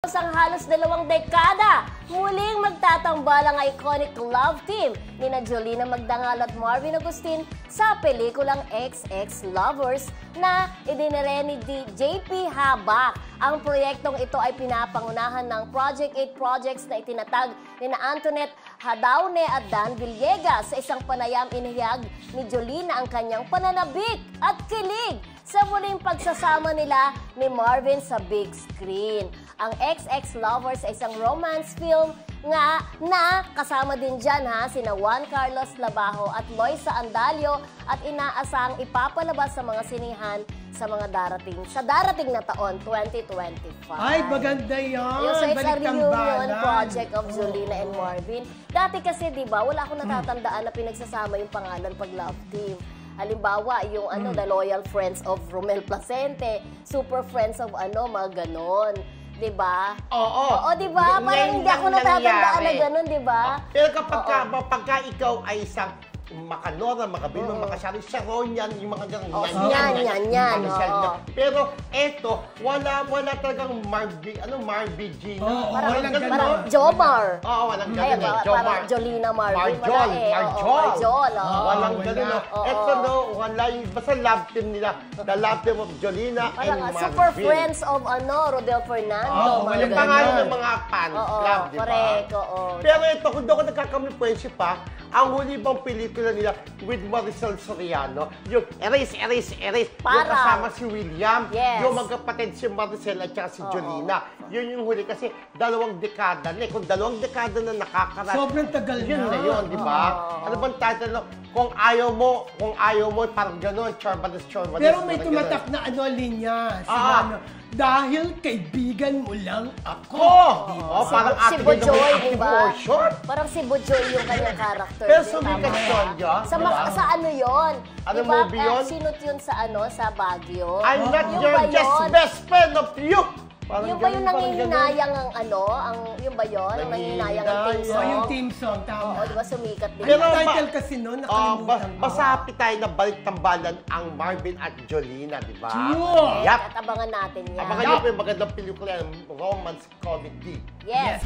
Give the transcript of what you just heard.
Ang halos 2 dekada, muling magtatambal ang iconic love team ni Jolina Magdangal at Marvin Agustin sa pelikulang XX Lovers na idinire ni JP Habak. Ang proyektong ito ay pinapangunahan ng Project 8 projects na itinatag ni Antoinette Hadaune at Dan Villegas. Sa isang panayam, inihayag ni Jolina ang kanyang pananabik at kilig sa muling pagsasama nila ni Marvin sa big screen. Ang XX Lovers ay isang romance film nga na kasama din dyan sina Juan Carlos Labajo at Loisa Andalio at inaasang ipapalabas sa mga sinihan sa darating na taon, 2025. Ay, maganda yan! So it's a reunion project of Jolina and Marvin. Dati kasi, di ba, wala akong natatandaan na pinagsasama yung pangalan pag love team. Halimbawa, yung The Loyal Friends of Romel Placente, Super Friends of mga ganon. Diba? Oo, diba? Parang hindi ako natatandaan na gano'n, diba? Pero pagka ikaw ay isang makanora, makabilo, makasari, Sharon yan, yung mga gano'n. Yan. Pero eto, wala talagang Marvin Gina. Parang Jomar. Oo, walang gano'n Jomar. Parang Jolina Marvin. Marjol. Walang gano'n. Eto wala yung, basta love team nila. The love team of Jolina and Marvin. Super friends of Rodel Fernando. Yung pangalan ng mga fans club, di ba? Correct, Pero ito, kung doon ko nagkakamali po yung ang huli bang pelikula nila with Marisol Soriano, yung Erase, yung kasama si William, yung magkapatid si Maricel at saka si Jolina. Yun yung huli kasi 2 dekada na. Kung 2 dekada na nakakarating. Sobrang tagal yun na yun, di ba? Ano bang title? Kung ayaw mo, parang gano'n, Chorbadas. Pero may tumatak na linya. Dahil kaibigan mo lang ako. Parang si Bojoy, di ba? Parang si Bojoy yung kanyang character. Pero sumikat yun, Sa ano yun? Ano movie yun? Sinut yun sa Baguio. I'm not your just best friend of you. Yung ba yung nangihinayang yung ba yun? Ang nangihinayang ang team song? Yung team song, tama. Oo, di ba sumikat din? Pero title kasi nun, nakalimutan ko. Masapi tayo na balik-tambalan ang Marvin at Jolina, di ba? Sure! At abangan natin yan. Abangan niyo po yung magandang pelikula ng romance comedy. Yes.